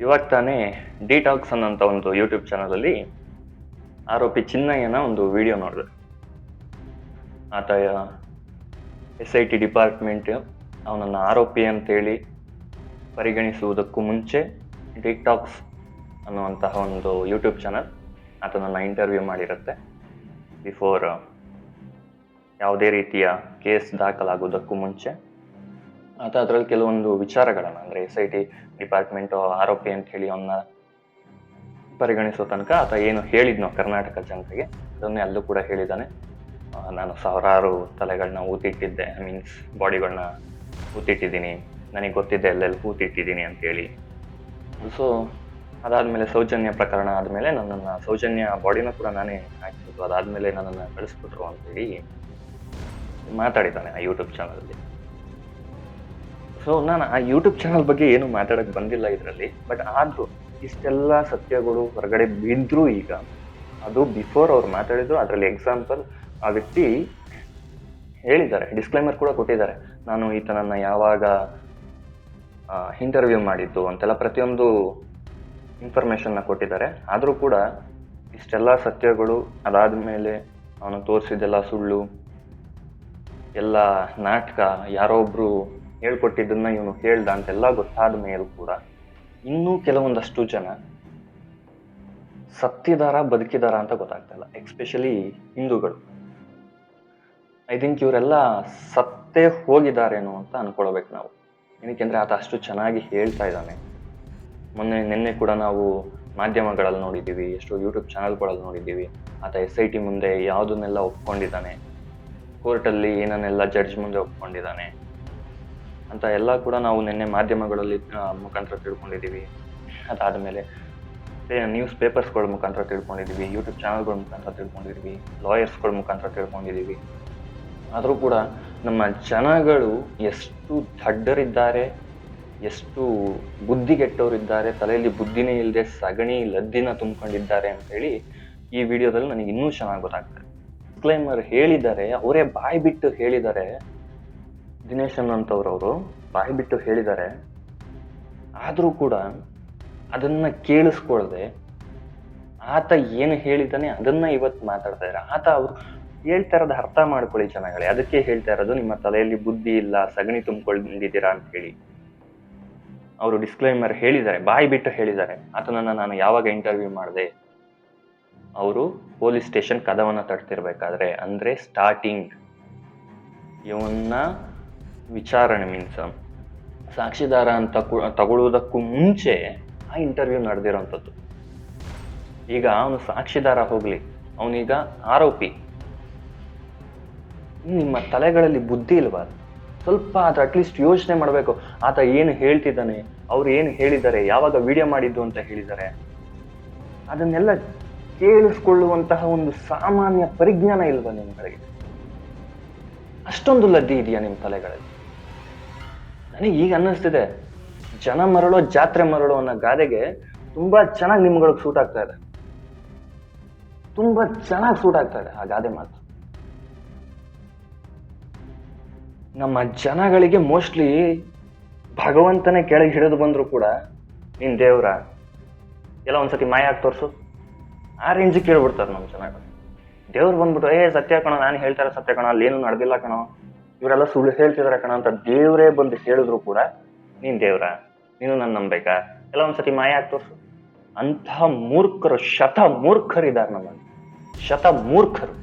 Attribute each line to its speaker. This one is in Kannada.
Speaker 1: ಇವಾಗ ತಾನೇ ಡಿಟಾಕ್ಸ್ ಅನ್ನೋಂಥ ಒಂದು ಯೂಟ್ಯೂಬ್ ಚಾನಲಲ್ಲಿ ಆರೋಪಿ ಚಿನ್ನಯ್ಯನ ಒಂದು ವಿಡಿಯೋ ನೋಡಿದೆ. ಆತ SIT ಡಿಪಾರ್ಟ್ಮೆಂಟ್ ಅವನನ್ನು ಆರೋಪಿ ಅಂತೇಳಿ ಪರಿಗಣಿಸುವುದಕ್ಕೂ ಮುಂಚೆ ಡಿಟಾಕ್ಸ್ ಅನ್ನುವಂತಹ ಒಂದು ಯೂಟ್ಯೂಬ್ ಚಾನಲ್ ಆತನನ್ನು ಇಂಟರ್ವ್ಯೂ ಮಾಡಿರುತ್ತೆ. ಬಿಫೋರ್ ಯಾವುದೇ ರೀತಿಯ ಕೇಸ್ ದಾಖಲಾಗುವುದಕ್ಕೂ ಮುಂಚೆ ಆತ ಅದರಲ್ಲಿ ಕೆಲವೊಂದು ವಿಚಾರಗಳನ್ನು, ಅಂದರೆ SIT ಡಿಪಾರ್ಟ್ಮೆಂಟು ಆರೋಪಿ ಅಂತ ಹೇಳಿ ಅವನ್ನ ಪರಿಗಣಿಸೋ ತನಕ ಆತ ಏನು ಹೇಳಿದ್ನೋ ಕರ್ನಾಟಕ ಜನತೆಗೆ ಅದನ್ನೇ ಅಲ್ಲೂ ಕೂಡ ಹೇಳಿದ್ದಾನೆ. ನಾನು ಸಾವಿರಾರು ತಲೆಗಳನ್ನ ಊತಿಟ್ಟಿದ್ದೆ, ಮೀನ್ಸ್ ಬಾಡಿಗಳನ್ನ ಊತಿಟ್ಟಿದ್ದೀನಿ, ನನಗೆ ಗೊತ್ತಿದ್ದೆ ಎಲ್ಲೆಲ್ಲಿ ಊತಿಟ್ಟಿದ್ದೀನಿ ಅಂತೇಳಿ. ಸೊ ಅದಾದಮೇಲೆ ಸೌಜನ್ಯ ಪ್ರಕರಣ ಆದಮೇಲೆ ನನ್ನನ್ನು ಸೌಜನ್ಯ ಬಾಡಿನ ಕೂಡ ನಾನೇ ಹಾಕಿಬಿಟ್ಟು ಅದಾದಮೇಲೆ ನನ್ನನ್ನು ಕಳಿಸ್ಬಿಟ್ರು ಅಂತೇಳಿ ಮಾತಾಡಿದ್ದಾನೆ ಆ ಯೂಟ್ಯೂಬ್ ಚಾನಲಲ್ಲಿ. ಸೊ ನಾನು ಆ ಯೂಟ್ಯೂಬ್ ಚಾನಲ್ ಬಗ್ಗೆ ಏನು ಮಾತಾಡೋಕ್ಕೆ ಬಂದಿಲ್ಲ ಇದರಲ್ಲಿ. ಬಟ್ ಆದರೂ ಇಷ್ಟೆಲ್ಲ ಸತ್ಯಗಳು ಹೊರಗಡೆ ಬಿದ್ದರೂ ಈಗ ಅದು ಬಿಫೋರ್ ಅವ್ರು ಮಾತಾಡಿದ್ರು. ಅದರಲ್ಲಿ ಎಕ್ಸಾಂಪಲ್ ಆ ವ್ಯಕ್ತಿ ಹೇಳಿದ್ದಾರೆ, ಡಿಸ್ಕ್ಲೈಮರ್ ಕೂಡ ಕೊಟ್ಟಿದ್ದಾರೆ, ನಾನು ಈತನನ್ನು ಯಾವಾಗ ಇಂಟರ್ವ್ಯೂ ಮಾಡಿದ್ದು ಅಂತೆಲ್ಲ ಪ್ರತಿಯೊಂದು ಇನ್ಫಾರ್ಮೇಷನ್ನ ಕೊಟ್ಟಿದ್ದಾರೆ. ಆದರೂ ಕೂಡ ಇಷ್ಟೆಲ್ಲ ಸತ್ಯಗಳು, ಅದಾದಮೇಲೆ ಅವನು ತೋರಿಸಿದ್ದೆಲ್ಲ ಸುಳ್ಳು, ಎಲ್ಲ ನಾಟಕ, ಯಾರೋ ಒಬ್ರು ಹೇಳ್ಕೊಟ್ಟಿದ್ದನ್ನ ಇವನು ಹೇಳ್ದ ಅಂತೆಲ್ಲ ಗೊತ್ತಾದ ಮೇಲೂ ಕೂಡ ಇನ್ನೂ ಕೆಲವೊಂದಷ್ಟು ಜನ ಸತ್ತಿದಾರ ಬದುಕಿದಾರ ಅಂತ ಗೊತ್ತಾಗ್ತಾ ಇಲ್ಲ. ಎಕ್ಸ್ಪೆಷಲಿ ಹಿಂದೂಗಳು. ಐ ಥಿಂಕ್ ಇವರೆಲ್ಲ ಸತ್ತೇ ಹೋಗಿದಾರೇನೋ ಅಂತ ಅನ್ಕೊಳ್ಬೇಕು ನಾವು. ಏನಕ್ಕೆಂದ್ರೆ ಆತ ಅಷ್ಟು ಚೆನ್ನಾಗಿ ಹೇಳ್ತಾ ಇದ್ದಾನೆ. ನಿನ್ನೆ ಕೂಡ ನಾವು ಮಾಧ್ಯಮಗಳಲ್ಲಿ ನೋಡಿದ್ದೀವಿ, ಎಷ್ಟೋ ಯೂಟ್ಯೂಬ್ ಚಾನಲ್ಗಳಲ್ಲಿ ನೋಡಿದ್ದೀವಿ, ಆತ SIT ಮುಂದೆ ಯಾವುದನ್ನೆಲ್ಲ ಒಪ್ಕೊಂಡಿದ್ದಾನೆ, ಕೋರ್ಟಲ್ಲಿ ಏನನ್ನೆಲ್ಲ ಜಡ್ಜ್ ಮುಂದೆ ಒಪ್ಕೊಂಡಿದ್ದಾನೆ ಅಂತ ಎಲ್ಲ ಕೂಡ ನಾವು ನಿನ್ನೆ ಮಾಧ್ಯಮಗಳಲ್ಲಿ ಮುಖಾಂತರ ತಿಳ್ಕೊಂಡಿದ್ದೀವಿ. ಅದಾದಮೇಲೆ ನ್ಯೂಸ್ ಪೇಪರ್ಸ್ಗಳ ಮುಖಾಂತರ ತಿಳ್ಕೊಂಡಿದ್ದೀವಿ, ಯೂಟ್ಯೂಬ್ ಚಾನಲ್ಗಳ ಮುಖಾಂತರ ತಿಳ್ಕೊಂಡಿದ್ದೀವಿ, ಲಾಯರ್ಸ್ಗಳ ಮುಖಾಂತರ ತಿಳ್ಕೊಂಡಿದ್ದೀವಿ. ಆದರೂ ಕೂಡ ನಮ್ಮ ಜನಗಳು ಎಷ್ಟು ದಡ್ಡರಿದ್ದಾರೆ, ಎಷ್ಟು ಬುದ್ಧಿಗೆಟ್ಟವರಿದ್ದಾರೆ, ತಲೆಯಲ್ಲಿ ಬುದ್ಧಿನೇ ಇಲ್ಲದೆ ಸಗಣಿ ಲದ್ದಿನ ತುಂಬಿಕೊಂಡಿದ್ದಾರೆ ಅಂತೇಳಿ ಈ ವಿಡಿಯೋದಲ್ಲಿ ನನಗೆ ಇನ್ನೂ ಚೆನ್ನಾಗಿ ಗೊತ್ತಾಗ್ತದೆ. ಡಿಸ್ಕ್ಲೈಮರ್ ಹೇಳಿದ್ದಾರೆ, ಅವರೇ ಬಾಯಿ ಬಿಟ್ಟು ಹೇಳಿದ್ದಾರೆ. ದಿನೇಶ್ ಅನ್ನೋಂಥವ್ರವರು ಬಾಯಿ ಬಿಟ್ಟು ಹೇಳಿದ್ದಾರೆ. ಆದರೂ ಕೂಡ ಅದನ್ನ ಕೇಳಿಸ್ಕೊಳ್ದೆ ಆತ ಏನು ಹೇಳಿದ್ದಾನೆ ಅದನ್ನ ಇವತ್ತು ಮಾತಾಡ್ತಾ ಇದ್ದಾರೆ. ಆತ ಅವ್ರು ಹೇಳ್ತಾ ಇರೋದು ಅರ್ಥ ಮಾಡ್ಕೊಳ್ಳಿ ಜನಗಳೇ, ಅದಕ್ಕೆ ಹೇಳ್ತಾ ಇರೋದು ನಿಮ್ಮ ತಲೆಯಲ್ಲಿ ಬುದ್ಧಿ ಇಲ್ಲ, ಸಗಣಿ ತುಂಬಿಕೊಂಡಿದ್ದೀರಾ ಅಂತ ಹೇಳಿ. ಅವರು ಡಿಸ್ಕ್ಲೈಮರ್ ಹೇಳಿದ್ದಾರೆ, ಬಾಯಿ ಬಿಟ್ಟು ಹೇಳಿದ್ದಾರೆ. ಆತನನ್ನು ನಾನು ಯಾವಾಗ ಇಂಟರ್ವ್ಯೂ ಮಾಡಿದೆ, ಅವರು ಪೊಲೀಸ್ ಸ್ಟೇಷನ್ ಕದವನ್ನ ತಡ್ತಿರ್ಬೇಕಾದ್ರೆ, ಅಂದ್ರೆ ಸ್ಟಾರ್ಟಿಂಗ್ ಇವನ್ನ ವಿಚಾರಣೆ ಮೀನ್ಸ್ ಸಾಕ್ಷಿದಾರ ಅಂತ ತಗೊಳ್ಳುವುದಕ್ಕೂ ಮುಂಚೆ ಆ ಇಂಟರ್ವ್ಯೂ ನಡೆದಿರೋಂಥದ್ದು. ಈಗ ಅವನು ಸಾಕ್ಷಿದಾರ ಹೋಗ್ಲಿ, ಅವನೀಗ ಆರೋಪಿ. ನಿಮ್ಮ ತಲೆಗಳಲ್ಲಿ ಬುದ್ಧಿ ಇಲ್ವಾ? ಸ್ವಲ್ಪ ಆತ ಅಟ್ಲೀಸ್ಟ್ ಯೋಚನೆ ಮಾಡಬೇಕು. ಆತ ಏನು ಹೇಳ್ತಿದ್ದಾನೆ, ಅವ್ರು ಏನು ಹೇಳಿದ್ದಾರೆ, ಯಾವಾಗ ವಿಡಿಯೋ ಮಾಡಿದ್ದು ಅಂತ ಹೇಳಿದ್ದಾರೆ, ಅದನ್ನೆಲ್ಲ ಕೇಳಿಸ್ಕೊಳ್ಳುವಂತಹ ಒಂದು ಸಾಮಾನ್ಯ ಪರಿಜ್ಞಾನ ಇಲ್ವಾ ನಿಮ್ಗಳಿಗೆ? ಅಷ್ಟೊಂದು ಲದ್ದಿ ಇದೆಯಾ ನಿಮ್ಮ ತಲೆಗಳಲ್ಲಿ? ನನಗೆ ಈಗ ಅನ್ನಿಸ್ತಿದೆ, ಜನ ಮರಳೋ ಜಾತ್ರೆ ಮರಳೋ ಅನ್ನೋ ಗಾದೆಗೆ ತುಂಬಾ ಚೆನ್ನಾಗಿ ನಿಮ್ಗಳಿಗೆ ಸೂಟ್ ಆಗ್ತಾ ಇದೆ. ತುಂಬಾ ಚೆನ್ನಾಗಿ ಸೂಟ್ ಆಗ್ತಾ ಇದೆ ಆ ಗಾದೆ ಮಾತು. ನಮ್ಮ ಜನಗಳಿಗೆ ಮೋಸ್ಟ್ಲಿ ಭಗವಂತನೇ ಕೆಳಗೆ ಹಿಡಿದು ಬಂದ್ರು ಕೂಡ ನೀನ್ ದೇವ್ರ ಎಲ್ಲ ಒಂದ್ಸತಿ ಮಾಯ ಆಗಿ ತೋರ್ಸು, ಆ ರೇಂಜಿಗೆ ಕೇಳ್ಬಿಡ್ತಾರೆ ನಮ್ಮ ಜನಗಳು. ದೇವ್ರು ಬಂದ್ಬಿಟ್ಟು ಸತ್ಯ ಕಣೋ, ನಾನು ಹೇಳ್ತಾರೆ ಸತ್ಯ ಕಣೋ, ಅಲ್ಲೇನು ನಡೆದಿಲ್ಲ ಕಣೋ, ಇವರೆಲ್ಲ ಸುಳ್ಳು ಹೇಳ್ತಿದಾರೆ ಕಣ ಅಂತ ದೇವ್ರೇ ಬಂದು ಹೇಳಿದ್ರು ಕೂಡ ನೀನ್ ದೇವ್ರ, ನೀನು ನನ್ನ ನಂಬೇಕಾ, ಎಲ್ಲ ಒಂದ್ಸತಿ ಮಾಯ ಆಗಿ ತೋರ್ಸು. ಅಂತಹ ಮೂರ್ಖರು, ಶತ ಮೂರ್ಖರಿದ್ದಾರೆ ನಮ್ಮಲ್ಲಿ, ಶತ ಮೂರ್ಖರು.